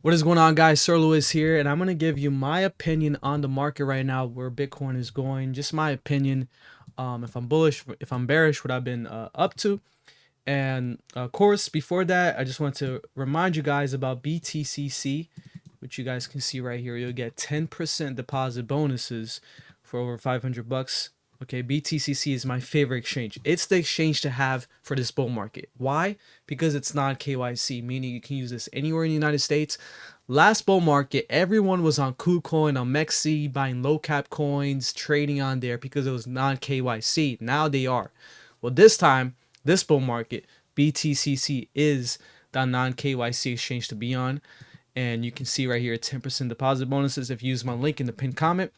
What is going on, guys? Sir Lewis here, and I'm going to give you my opinion on the market right now, where Bitcoin is going. Just my opinion. If I'm bullish, if I'm bearish, what I've been up to. And of course, before that, I just want to remind you guys about BTCC, which you guys can see right here. You'll get 10% deposit bonuses for over 500 bucks. Okay, BTCC is my favorite exchange. It's the exchange to have for this bull market. Why? Because it's not KYC, meaning you can use this anywhere in the United States. Last bull market, everyone was on KuCoin, on Mexi, buying low cap coins, trading on there because it was non KYC. Now they are. Well, this time, this bull market, BTCC is the non KYC exchange to be on. And you can see right here 10% deposit bonuses if you use my link in the pinned comment.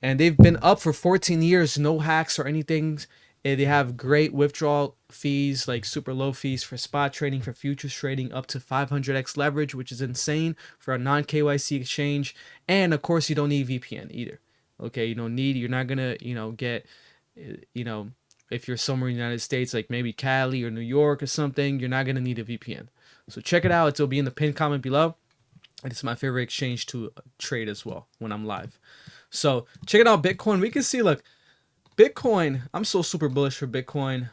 And they've been up for 14 years, no hacks or anything. They have great withdrawal fees, like super low fees for spot trading, for futures trading, up to 500x leverage, which is insane for a non KYC exchange. And of course, you don't need VPN either. Okay, you're not gonna, get, you know, if you're somewhere in the United States, like maybe Cali or New York or something, you're not gonna need a VPN. So check it out. It'll be in the pinned comment below. And it's my favorite exchange to trade as well when I'm live. So check it out, Bitcoin. We can see, look, Bitcoin. I'm so super bullish for Bitcoin.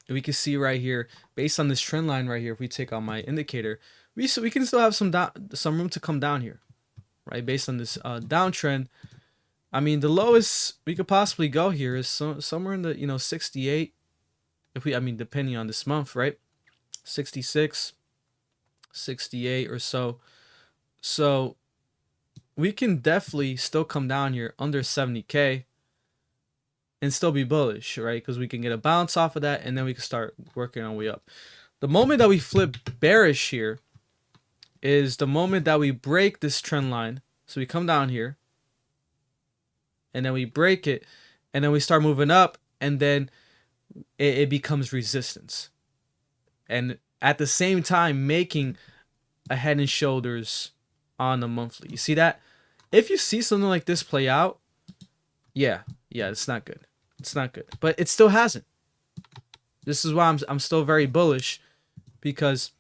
We can see right here, based on this trend line right here, if we take out my indicator, we can still have some room to come down here, right? Based on this downtrend. I mean, the lowest we could possibly go here is somewhere in the 68. Depending on this month, right? 66. 68 or so. So we can definitely still come down here under 70K and still be bullish, right? Because we can get a bounce off of that and then we can start working our way up. The moment that we flip bearish here is the moment that we break this trend line. So we come down here and then we break it and then we start moving up, and then it becomes resistance. And at the same time making a head and shoulders on the monthly. You see that? If you see something like this play out, yeah, it's not good. It's not good. But it still hasn't. This is why I'm still very bullish, because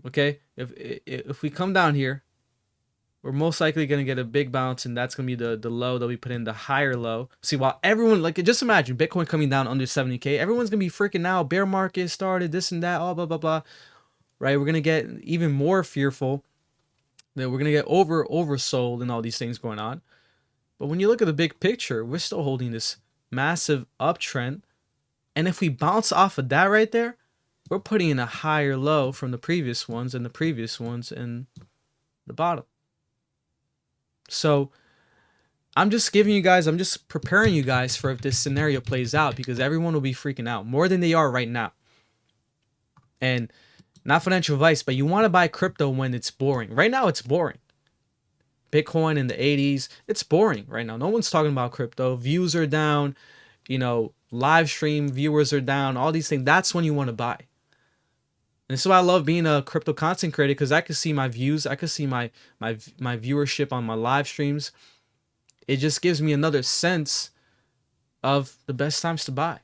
okay, if we come down here, we're most likely going to get a big bounce, and that's going to be the low that we put in, the higher low. See, while everyone, like, just imagine Bitcoin coming down under 70K, everyone's going to be freaking out, bear market started, this and that, all blah blah blah. Right? We're going to get even more fearful that we're going to get oversold and all these things going on. But when you look at the big picture, we're still holding this massive uptrend. And if we bounce off of that right there, we're putting in a higher low from the previous ones and the previous ones in the bottom. So I'm just preparing you guys for if this scenario plays out, because everyone will be freaking out more than they are right now. And not financial advice, but you want to buy crypto when it's boring. Right now, it's boring. Bitcoin in the 80s, it's boring right now. No one's talking about crypto. Views are down, live stream viewers are down, all these things. That's when you want to buy. And so I love being a crypto content creator, because I can see my views, I can see my viewership on my live streams. It just gives me another sense of the best times to buy.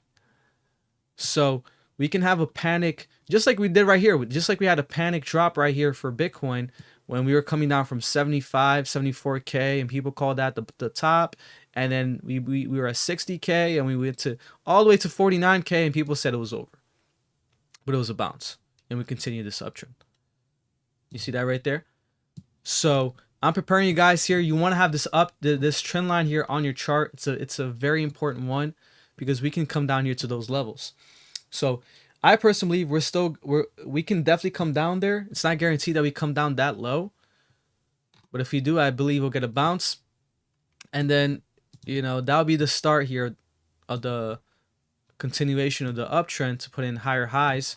So we can have a panic, just like we did right here. Just like we had a panic drop right here for Bitcoin when we were coming down from 75, 74K, and people called that the top. And then we were at 60K, and we went to all the way to 49K, and people said it was over. But it was a bounce, and we continued this uptrend. You see that right there? So I'm preparing you guys here. You want to have this trend line here on your chart. It's a very important one, because we can come down here to those levels. So I personally believe we can definitely come down there. It's not guaranteed that we come down that low, but if we do, I believe we'll get a bounce, and then that'll be the start here of the continuation of the uptrend to put in higher highs,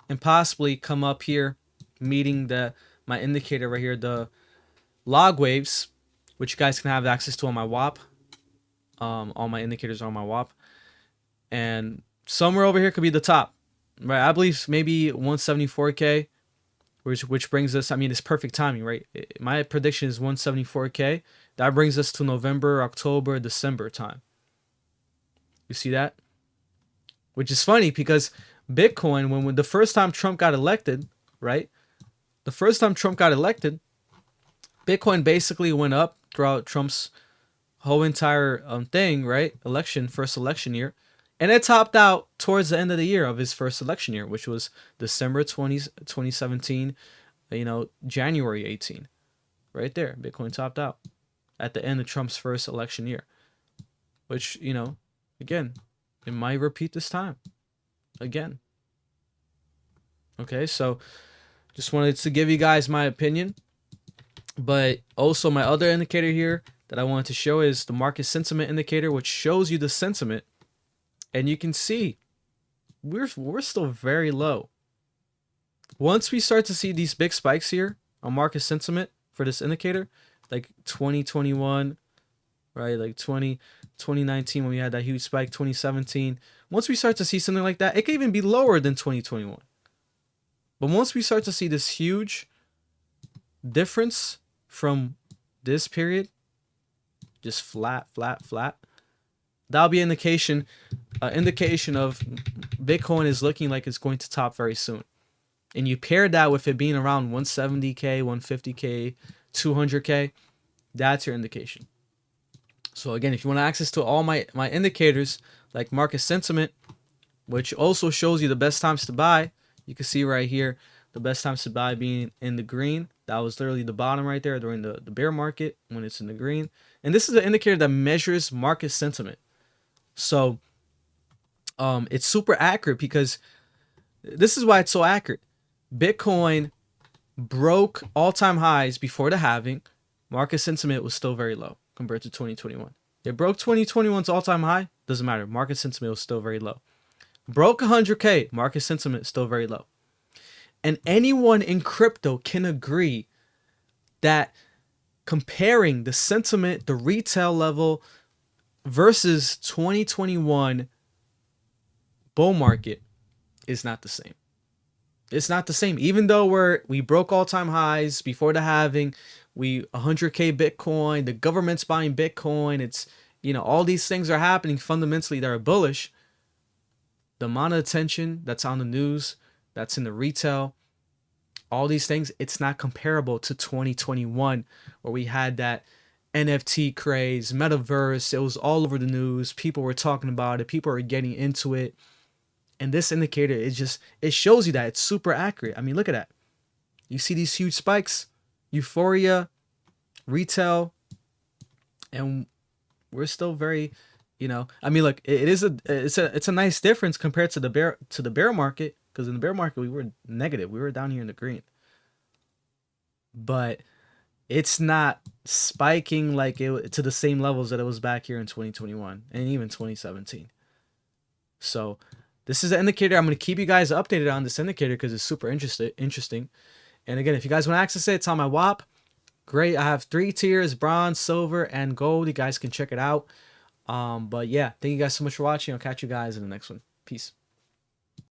and possibly come up here, meeting my indicator right here, the log waves, which you guys can have access to on my WAP. All my indicators are on my WAP, and somewhere over here could be the top, right? I believe maybe 174K, which brings us, it's perfect timing, right? My prediction is 174K. That brings us to November, October, December time. You see that? Which is funny, because Bitcoin, when the first time Trump got elected, right? The first time Trump got elected, Bitcoin basically went up throughout Trump's whole entire thing, right? First election year. And it topped out towards the end of the year of his first election year, which was December 2017, January 18. Right there, Bitcoin topped out at the end of Trump's first election year, which, again, it might repeat this time again. Okay, so just wanted to give you guys my opinion. But also my other indicator here that I wanted to show is the market sentiment indicator, which shows you the sentiment. And you can see we're still very low. Once we start to see these big spikes here on market sentiment for this indicator, like 2021, right? Like 2019 when we had that huge spike, 2017. Once we start to see something like that, it could even be lower than 2021. But once we start to see this huge difference from this period, just flat, that'll be an indication of Bitcoin is looking like it's going to top very soon. And you pair that with it being around 170K, 150K, 200K, that's your indication. So again, if you want access to all my indicators, like market sentiment, which also shows you the best times to buy, you can see right here, the best times to buy being in the green. That was literally the bottom right there during the bear market when it's in the green. And this is an indicator that measures market sentiment. So it's super accurate because this is why it's so accurate. Bitcoin broke all-time highs before the halving. Market sentiment was still very low compared to 2021. It broke 2021's all-time high. Doesn't matter. Market sentiment was still very low. Broke 100K. Market sentiment still very low. And anyone in crypto can agree that comparing the sentiment, the retail level versus 2021 bull market is not the same. It's not the same. Even though we broke all-time highs before the halving, 100K Bitcoin, the government's buying Bitcoin, it's, all these things are happening fundamentally that are bullish. The amount of attention that's on the news, that's in the retail, all these things, it's not comparable to 2021 where we had that NFT craze, metaverse. It was all over the news. People were talking about it. People were getting into it. And this indicator, it shows you that it's super accurate. I mean, look at that. You see these huge spikes, euphoria, retail, and we're still very, I mean, look, it's a nice difference compared to the bear market, because in the bear market we were negative. We were down here in the green. But it's not spiking like it to the same levels that it was back here in 2021 and even 2017. So this is an indicator. I'm going to keep you guys updated on this indicator because it's super interesting. And again, if you guys want to access it, it's on my WAP. Great. I have 3 tiers: bronze, silver, and gold. You guys can check it out. But yeah, thank you guys so much for watching. I'll catch you guys in the next one. Peace.